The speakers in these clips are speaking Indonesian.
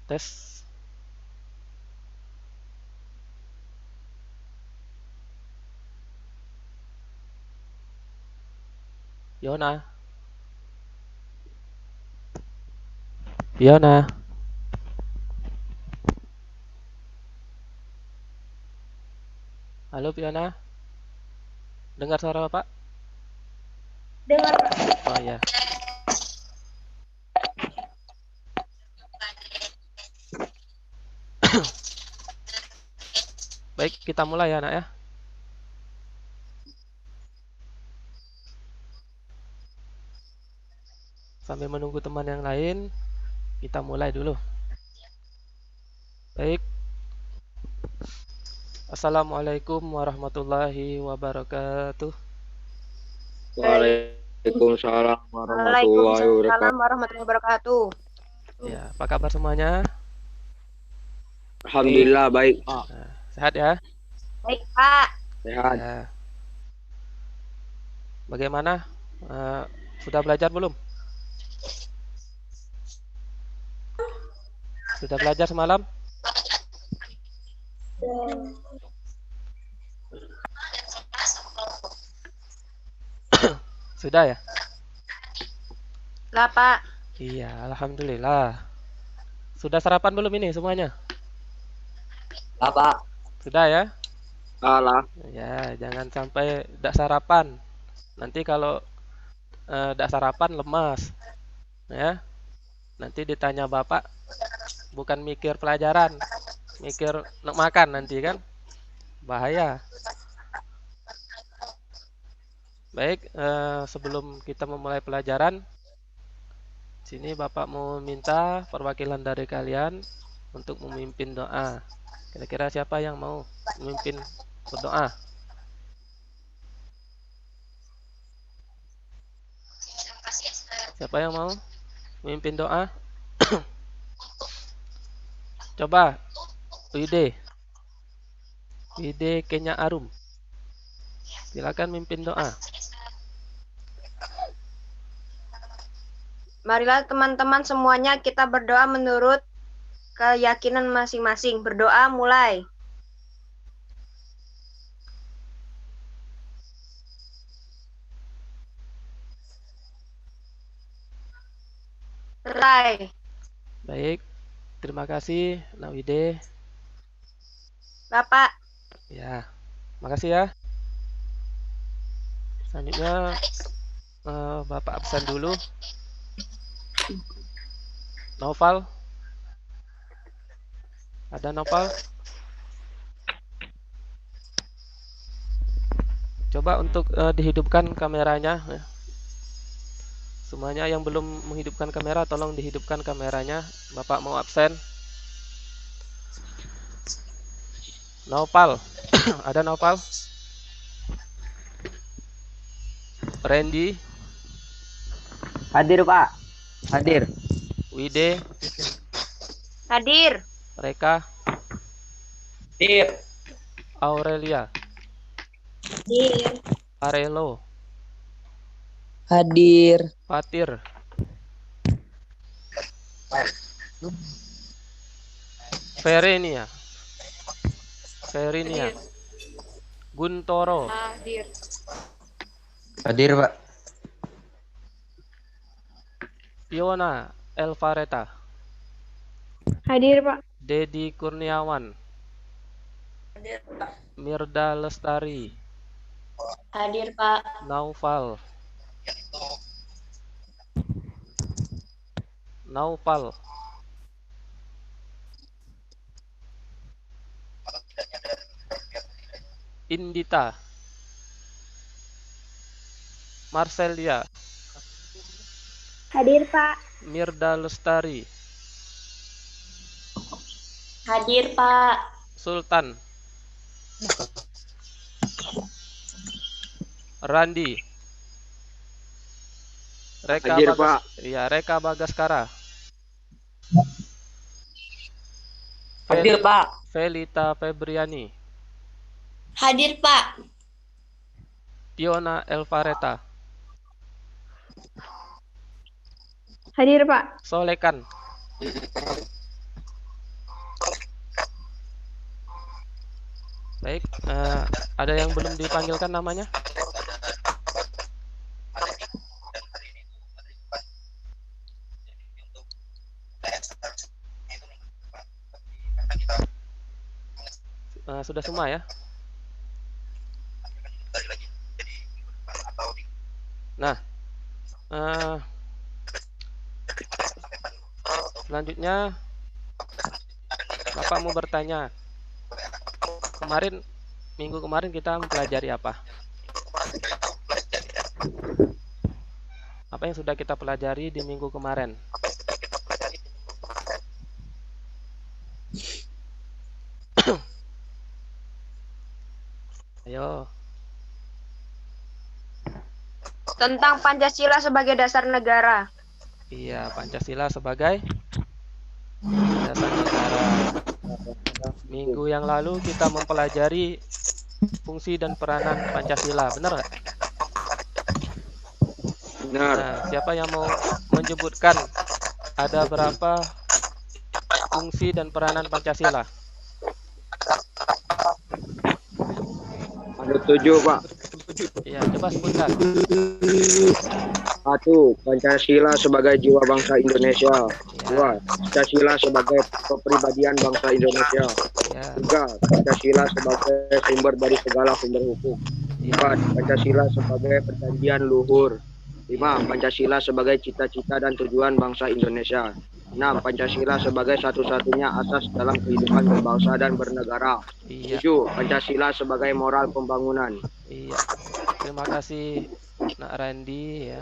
Tes. Yona. Yona. Halo Fiona. Dengar suara Bapak? Dengar. Oh ya. Baik, kita mulai ya, Nak ya. Sambil menunggu teman yang lain, kita mulai dulu. Baik. Assalamualaikum warahmatullahi wabarakatuh. Waalaikumsalam warahmatullahi Waalaikumsalam wabarakatuh. warahmatullahi wabarakatuh. Ya, apa kabar semuanya? Alhamdulillah baik, Pak. Nah, sehat ya? Baik, Pak. Sehat. Ya. Bagaimana? Sudah belajar belum? Sudah belajar semalam? Sudah ya? Lah, Pak. Iya, alhamdulillah. Sudah sarapan belum ini semuanya? Pak. Sudah ya? Salah. Ya, jangan sampai tidak sarapan. Nanti kalau tidak sarapan lemas, ya. Nanti ditanya bapak, bukan mikir pelajaran, mikir nak makan nanti kan, bahaya. Baik, sebelum kita memulai pelajaran, sini bapak mau minta perwakilan dari kalian untuk memimpin doa. Kira-kira siapa yang mau memimpin berdoa? Siapa yang mau memimpin doa? Coba, Wide Kenya Arum. Silakan mimpin doa. Marilah teman-teman semuanya kita berdoa menurut keyakinan masing-masing. Berdoa mulai. Mulai. Baik, terima kasih Nawide. Bapak. Ya, makasih ya. Selanjutnya Bapak absen dulu. Noval. Ada Noval? Coba untuk dihidupkan kameranya. Ya. Semuanya yang belum menghidupkan kamera, tolong dihidupkan kameranya. Bapak mau absen. Noval. Ada Noval? Randy. Hadir, Pak. Hadir. Wide. Hadir. Reka. Hadir. Aurelia. Hadir. Arelo. Hadir. Fatir. Verinia. Guntoro. Hadir. Hadir, Pak. Fiona Elvareta. Hadir, Pak. Dedi Kurniawan. Hadir, Pak. Mirda Lestari. Hadir, Pak. Naufal. Indita. Marcelia. Hadir, Pak. Mirda Lestari. Hadir, Pak. Sultan. Randi. Hadir, Pak. Iya, Reka Bagaskara. Hadir, Pak. Felita Febriani. Hadir, Pak. Tiona Elvareta. Hadir, Pak. Solekan. Baik, ada yang belum dipanggilkan namanya? Sudah semua ya? Nah, eh, selanjutnya Bapak mau bertanya. Minggu kemarin kita mempelajari apa? Apa yang sudah kita pelajari di minggu kemarin? Ayo. Tentang Pancasila sebagai dasar negara. Iya, Pancasila sebagai dasar negara. Minggu yang lalu kita mempelajari fungsi dan peranan Pancasila, benar nggak? Benar. Nah, siapa yang mau menyebutkan ada berapa fungsi dan peranan Pancasila? Ada 7, Pak. Iya, coba sebutkan. 1. Pancasila sebagai jiwa bangsa Indonesia. 2. Pancasila sebagai kepribadian bangsa Indonesia. Ya, 3. Pancasila sebagai sumber dari segala sumber hukum. 4. Pancasila sebagai perjanjian luhur. 5. Pancasila sebagai cita-cita dan tujuan bangsa Indonesia. 6. Pancasila sebagai satu-satunya asas dalam kehidupan berbangsa dan bernegara. iya, 7. Pancasila sebagai moral pembangunan. iya. Terima kasih, Nak Randy ya.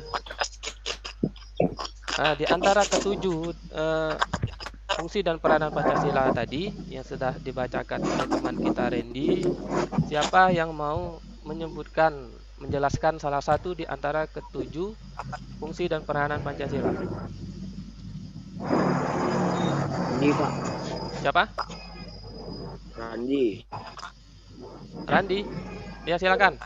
Nah, di antara ketujuh fungsi dan peranan Pancasila tadi yang sudah dibacakan oleh teman kita Randy, siapa yang mau menjelaskan salah satu di antara ketujuh fungsi dan peranan Pancasila? Ini, Pak. Siapa? Randi. Randy? Ya, silakan.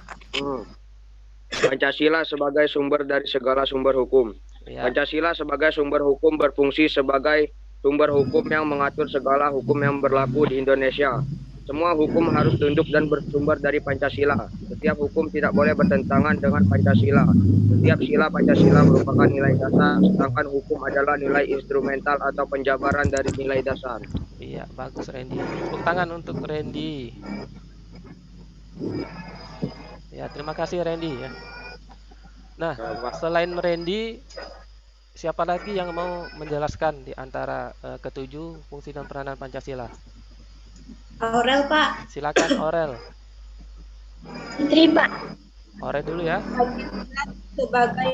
Pancasila sebagai sumber dari segala sumber hukum. Ya, Pancasila sebagai sumber hukum berfungsi sebagai sumber hukum yang mengatur segala hukum yang berlaku di Indonesia. Semua hukum harus tunduk dan bersumber dari Pancasila. Setiap hukum tidak boleh bertentangan dengan Pancasila. Setiap sila Pancasila merupakan nilai dasar, sedangkan hukum adalah nilai instrumental atau penjabaran dari nilai dasar. iya, bagus Randy. Tepuk tangan untuk Randy. Ya, terima kasih Randy ya. Nah, selain Randy, siapa lagi yang mau menjelaskan di antara ketujuh fungsi dan peranan Pancasila? Aurel, Pak. Silakan Aurel. Fitri, Pak. Aurel dulu ya. Pancasila sebagai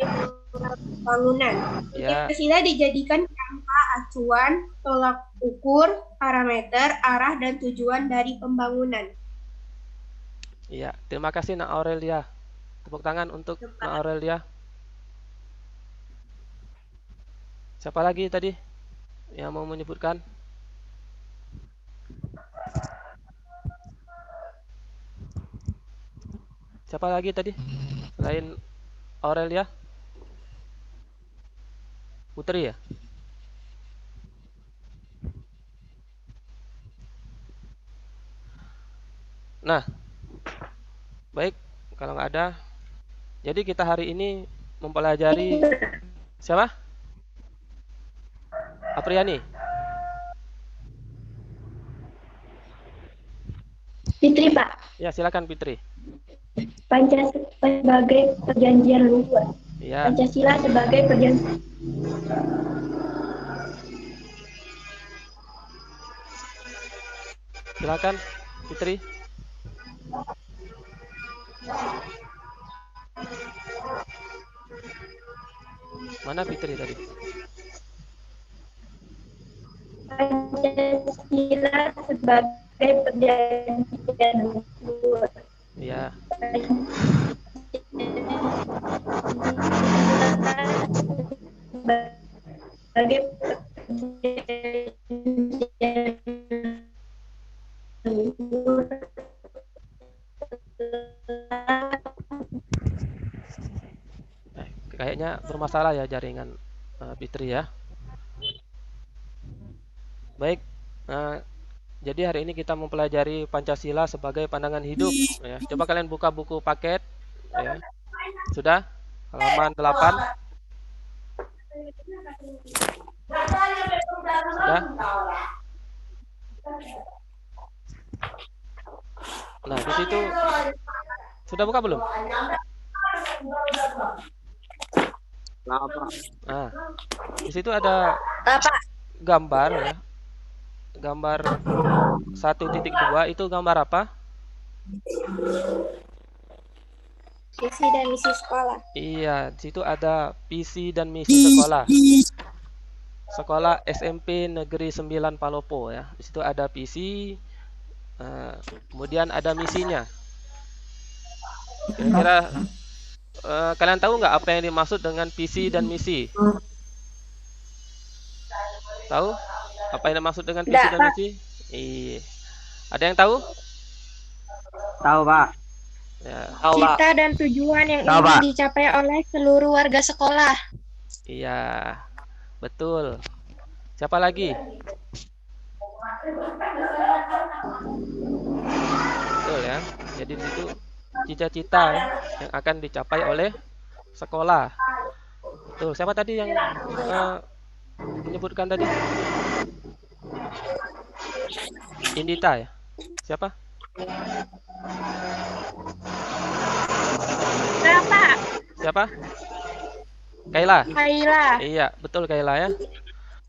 bangunan. Ya. Pancasila dijadikan kerangka acuan, tolak ukur, parameter, arah, dan tujuan dari pembangunan. Iya, terima kasih Nak Aurelia. Tepuk tangan untuk Nak Aurelia. Siapa lagi tadi yang mau menyebutkan? Siapa lagi tadi selain Aurelia? Putri ya? Nah, baik, kalau nggak ada, jadi kita hari ini mempelajari siapa? Apriani. Fitri, Pak. Ya, silakan Fitri. Pancasila sebagai perjanjian luhur. Ya, Pancasila sebagai perjanjian. silakan Fitri. Mana Fitri tadi? Pancasila sebagai perjanjian luhur. Ya, Sebagai perjanjian luhur. kayaknya bermasalah ya jaringan Fitri ya. Baik, Jadi hari ini kita mempelajari Pancasila sebagai pandangan hidup. Ya. Coba kalian buka buku paket. Ya. Sudah? Halaman 8. Sudah? Nah, di situ sudah buka belum? Nah, di situ ada gambar ya. Gambar 1.2 itu gambar apa? Visi dan misi sekolah. Iya, di situ ada visi dan misi sekolah. Sekolah SMP Negeri 9 Palopo ya. Di situ ada visi, kemudian ada misinya. Kira-kira kalian tahu nggak apa yang dimaksud dengan visi dan misi? Tahu? Apa yang dimaksud dengan visi dan misi? Iya. Ada yang tahu? Tahu, Pak. Ya. Cita dan tujuan yang ingin dicapai oleh seluruh warga sekolah. Iya. Betul. Siapa lagi? Betul ya. Jadi di situ cita-cita ya, yang akan dicapai oleh sekolah. Betul. Siapa tadi yang menyebutkan tadi? Indita ya? Siapa? Berapa? Siapa? Kaila. Kaila. Iya, betul Kaila ya.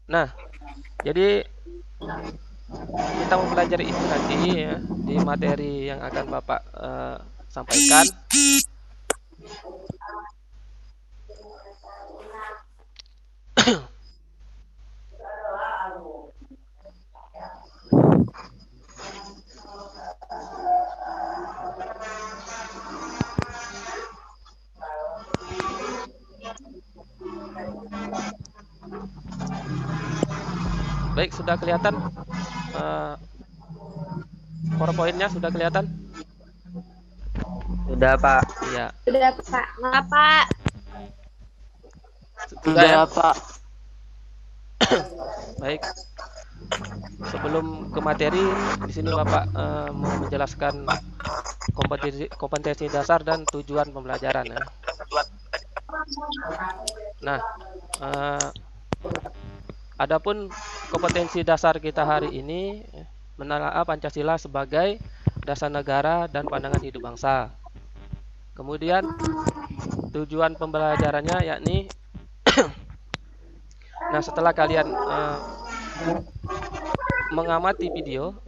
Nah, jadi kita mempelajari itu nanti ya di materi yang akan Bapak sampaikan. Baik, sudah kelihatan PowerPoint-nya sudah kelihatan? Sudah, Pak. Iya. Sudah, Pak. Maaf, Pak. Sudah ya? Pak. Baik. Sebelum ke materi, di sini Bapak mau menjelaskan kompetensi dasar dan tujuan pembelajaran ya. Nah, adapun kompetensi dasar kita hari ini menelaah Pancasila sebagai dasar negara dan pandangan hidup bangsa. Kemudian tujuan pembelajarannya yakni nah, setelah kalian mengamati video,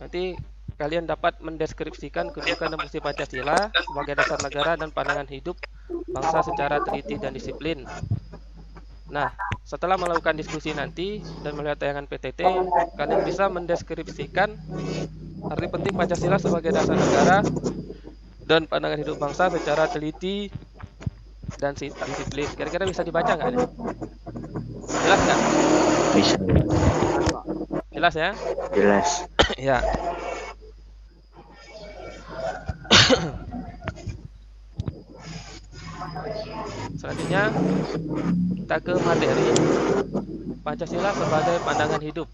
nanti kalian dapat mendeskripsikan kedudukan dan fungsi Pancasila sebagai dasar negara dan pandangan hidup bangsa secara teliti dan disiplin. Nah, setelah melakukan diskusi nanti dan melihat tayangan PTT, kalian bisa mendeskripsikan arti penting Pancasila sebagai dasar negara dan pandangan hidup bangsa secara teliti dan disiplin. Kira-kira bisa dibaca nggak? Jelas nggak? Bisa. Jelas ya? Jelas. Ya. Selanjutnya kita ke materi Pancasila sebagai pandangan hidup.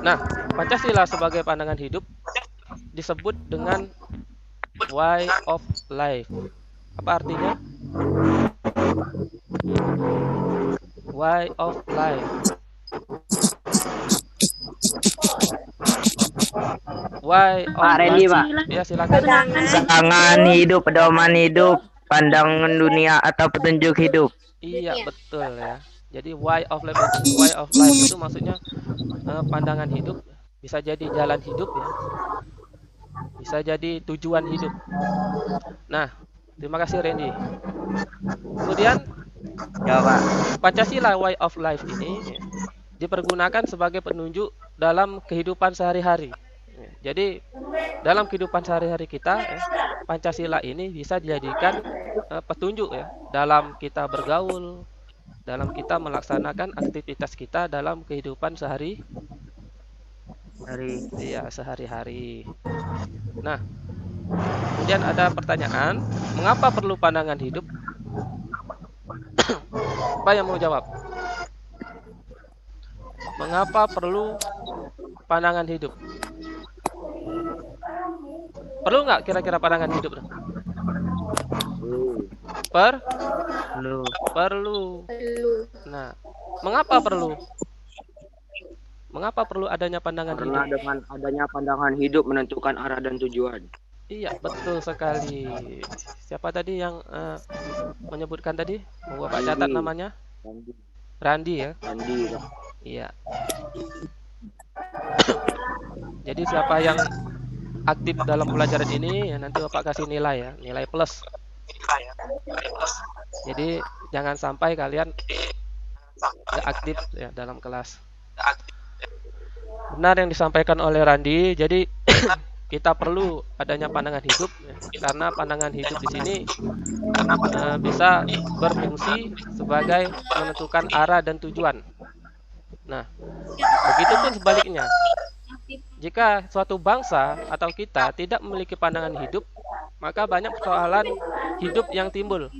Nah, Pancasila sebagai pandangan hidup disebut dengan way of life. Apa artinya? Way of life. Way of Pak Randy, life. Pak. Ya, silakan. Pandangan hidup, pedoman hidup, pandangan dunia atau petunjuk hidup. Iya, betul ya. Jadi way of life itu maksudnya pandangan hidup, bisa jadi jalan hidup ya. Bisa jadi tujuan hidup. Nah, terima kasih Randy. Kemudian Ya, Pak. Pancasila way of life ini dipergunakan sebagai penunjuk dalam kehidupan sehari-hari. Jadi dalam kehidupan sehari-hari kita, Pancasila ini bisa dijadikan petunjuk ya dalam kita bergaul, dalam kita melaksanakan aktivitas kita dalam kehidupan sehari-hari. Nah, kemudian ada pertanyaan, mengapa perlu pandangan hidup? Apa yang mau jawab? Mengapa perlu pandangan hidup? Perlu nggak kira-kira pandangan hidup? Per? Lu. Perlu. Perlu. Nah, mengapa perlu? Mengapa perlu adanya pandangan Karena hidup? dengan adanya pandangan hidup menentukan arah dan tujuan. Iya, betul sekali. Siapa tadi yang menyebutkan tadi? Mau Bapak catat Randi. namanya? Randi. Randi ya? Randi. Iya. Jadi siapa yang aktif dalam pelajaran ini, ya nanti Bapak kasih nilai ya, nilai plus. Jadi jangan sampai kalian nggak aktif ya dalam kelas. Benar yang disampaikan oleh Randi. Jadi kita perlu adanya pandangan hidup ya, karena pandangan hidup di sini bisa berfungsi sebagai menentukan arah dan tujuan. Nah, begitupun sebaliknya. Jika suatu bangsa atau kita tidak memiliki pandangan hidup, maka banyak persoalan hidup yang timbul.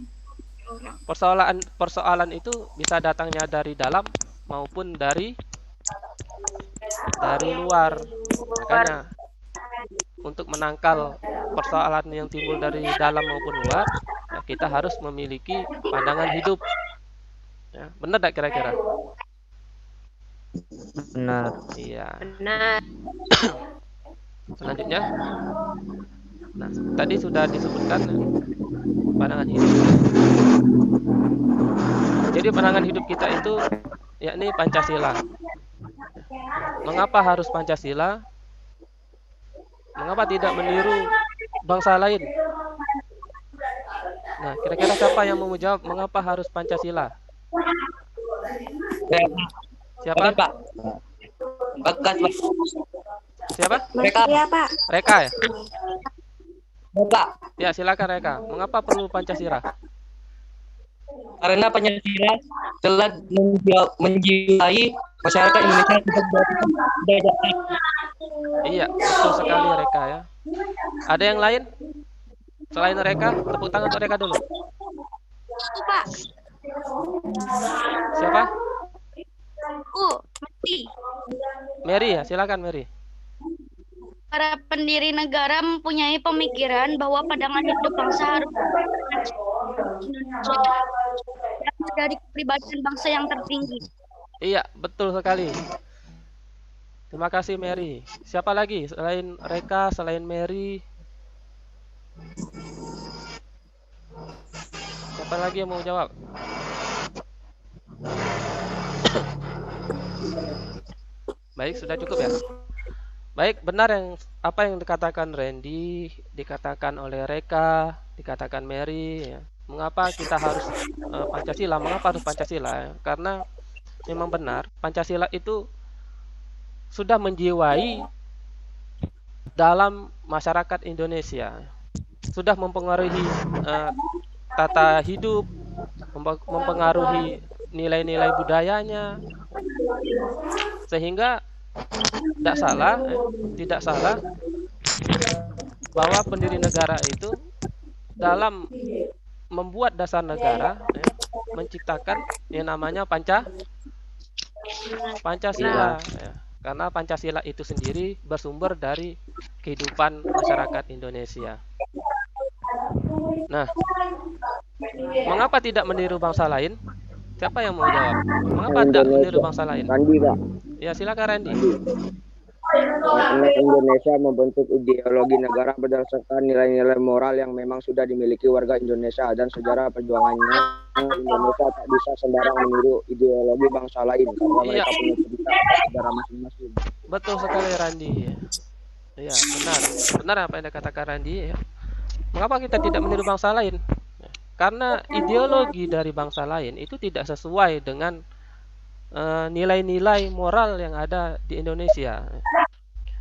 Persoalan itu bisa datangnya dari dalam maupun dari luar. Makanya untuk menangkal persoalan yang timbul dari dalam maupun luar, ya kita harus memiliki pandangan hidup. Ya, benar tak kira-kira? Benar. Iya. Benar. Selanjutnya, nah tadi sudah disebutkan pandangan hidup. Jadi pandangan hidup kita itu yakni Pancasila. Mengapa harus Pancasila? Mengapa tidak meniru bangsa lain? Nah, kira-kira siapa yang mau menjawab mengapa harus Pancasila? Siapa? Pak. Bakat, Pak. Siapa? Mereka, Ya, Pak. Reka ya? Bapak. Ya, silakan Reka. Mengapa perlu Pancasila? Karena Pancasila telah menjiwai masyarakat Indonesia sebagai Iya, betul sekali Reka ya. Ada yang lain? Selain Reka, tepuk tangan untuk Reka dulu. Pak. Siapa? Mati. Mary ya, silakan Mary. Para pendiri negara mempunyai pemikiran bahwa pandangan hidup bangsa harus dari kepribadian bangsa yang tertinggi. Iya, betul sekali. Terima kasih Mary. Siapa lagi selain Reka, selain Mary? Siapa lagi yang mau jawab? Baik, sudah cukup ya. Baik, benar apa yang dikatakan Randy, dikatakan oleh Reka, dikatakan Mary ya. Mengapa kita harus Pancasila? Mengapa harus Pancasila? Ya? Karena memang benar, Pancasila itu sudah menjiwai dalam masyarakat Indonesia. Sudah mempengaruhi tata hidup, mempengaruhi nilai-nilai budayanya, sehingga tidak salah bahwa pendiri negara itu dalam membuat dasar negara menciptakan yang namanya Pancasila ya. Karena Pancasila itu sendiri bersumber dari kehidupan masyarakat Indonesia. Nah, mengapa tidak meniru bangsa lain? Siapa yang mau jawab? Mengapa tidak meniru bangsa lain? Randi, Pak. Ya, silakan Randy. Karena Indonesia membentuk ideologi negara berdasarkan nilai-nilai moral yang memang sudah dimiliki warga Indonesia, dan sejarah perjuangannya Indonesia tak bisa sembarang meniru ideologi bangsa lain karena mereka punya cerita sejarah masing-masing. Betul sekali Randy. Iya, benar apa yang dikatakan Randy ya. Mengapa kita tidak meniru bangsa lain? Karena ideologi dari bangsa lain itu tidak sesuai dengan nilai-nilai moral yang ada di Indonesia.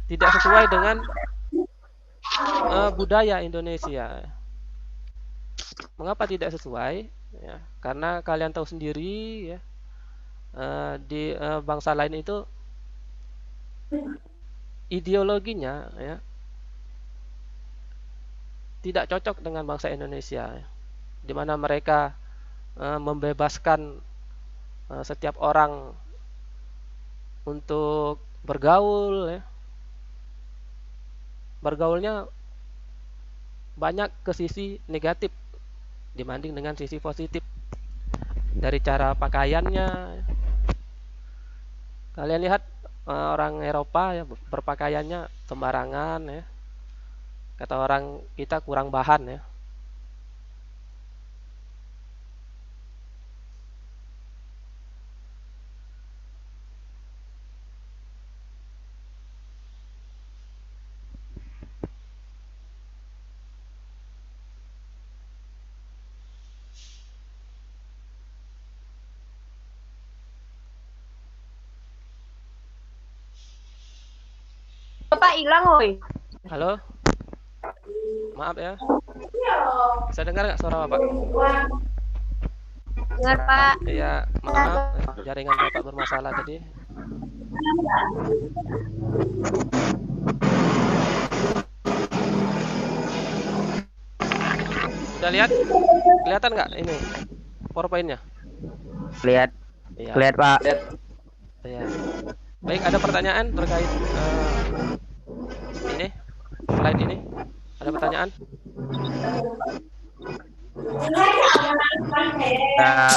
Tidak sesuai dengan budaya Indonesia. Mengapa tidak sesuai? Ya, karena kalian tahu sendiri ya, di bangsa lain itu ideologinya ya tidak cocok dengan bangsa Indonesia, di mana mereka membebaskan setiap orang untuk bergaul ya. Bergaulnya banyak ke sisi negatif dibanding dengan sisi positif. Dari cara pakaiannya, kalian lihat orang Eropa ya berpakaiannya sembarangan ya. Kata orang kita kurang bahan ya. Bapak hilang, woi. Halo? Maaf ya. Bisa dengar nggak suara Bapak? Dengar, Pak. Iya, maaf. Jaringan Bapak bermasalah tadi. Sudah lihat? Kelihatan nggak ini PowerPoint-nya? Lihat, Iya. lihat Pak. Iya. Baik, ada pertanyaan terkait ini slide ini? Ada pertanyaan?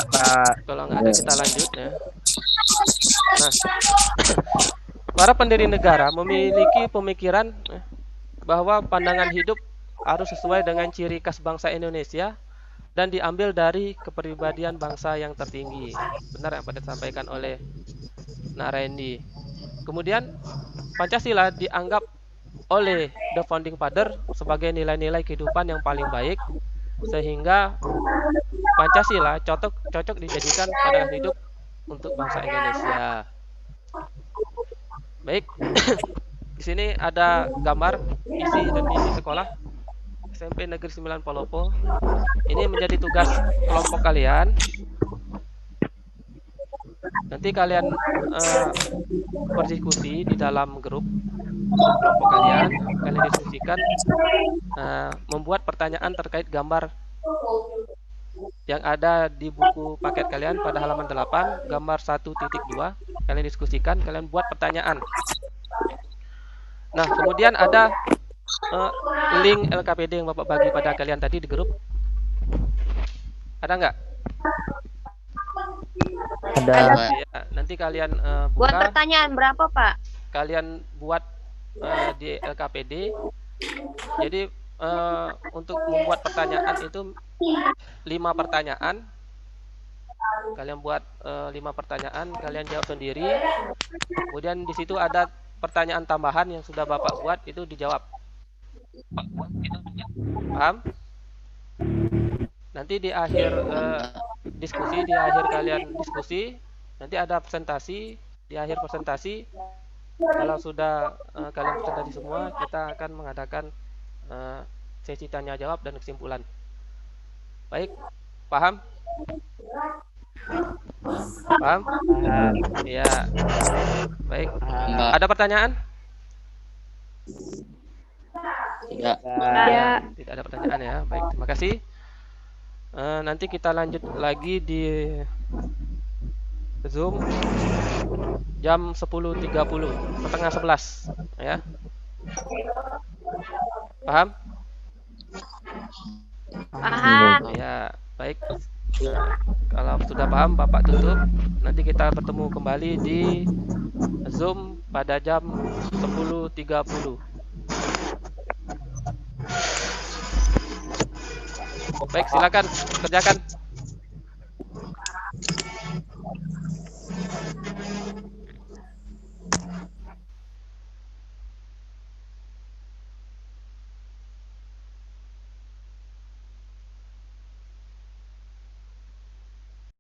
Pak. Kalau nggak ada kita lanjut ya. Nah, para pendiri negara memiliki pemikiran bahwa pandangan hidup harus sesuai dengan ciri khas bangsa Indonesia dan diambil dari kepribadian bangsa yang tertinggi. Benar yang pada disampaikan oleh Nak Randy. Kemudian Pancasila dianggap oleh the founding father sebagai nilai-nilai kehidupan yang paling baik, sehingga Pancasila cocok dijadikan pandangan hidup untuk bangsa Indonesia. Baik, di sini ada gambar visi dan misi sekolah SMP Negeri 9 Palopo. Ini menjadi tugas kelompok kalian. Nanti kalian berdiskusi di dalam grup kelompok kalian diskusikan, membuat pertanyaan terkait gambar yang ada di buku paket kalian pada halaman 8, gambar 1.2. Kalian diskusikan, kalian buat pertanyaan. Nah, kemudian ada link LKPD yang Bapak bagi pada kalian tadi di grup. Ada nggak? Ada. Ya, nanti kalian Buat buka. pertanyaan berapa, Pak? Kalian buat di LKPD. Jadi untuk membuat pertanyaan itu 5 pertanyaan. Kalian buat 5 pertanyaan, kalian jawab sendiri. Kemudian di situ ada pertanyaan tambahan yang sudah Bapak buat, itu dijawab. Paham? Nanti di akhir diskusi, di akhir kalian diskusi, nanti ada presentasi. Di akhir presentasi, kalau sudah kalian presentasi semua, kita akan mengadakan sesi tanya jawab dan kesimpulan. Baik, paham? Paham? Iya. Baik. Ada pertanyaan? Tidak. Tidak ada pertanyaan ya. Baik, terima kasih. Nanti kita lanjut lagi di Zoom jam 10.30, setengah 11 ya. Paham? Paham. Ya, baik. Kalau sudah paham, Bapak tutup. Nanti kita bertemu kembali di Zoom pada jam 10.30. Baik, silakan kerjakan.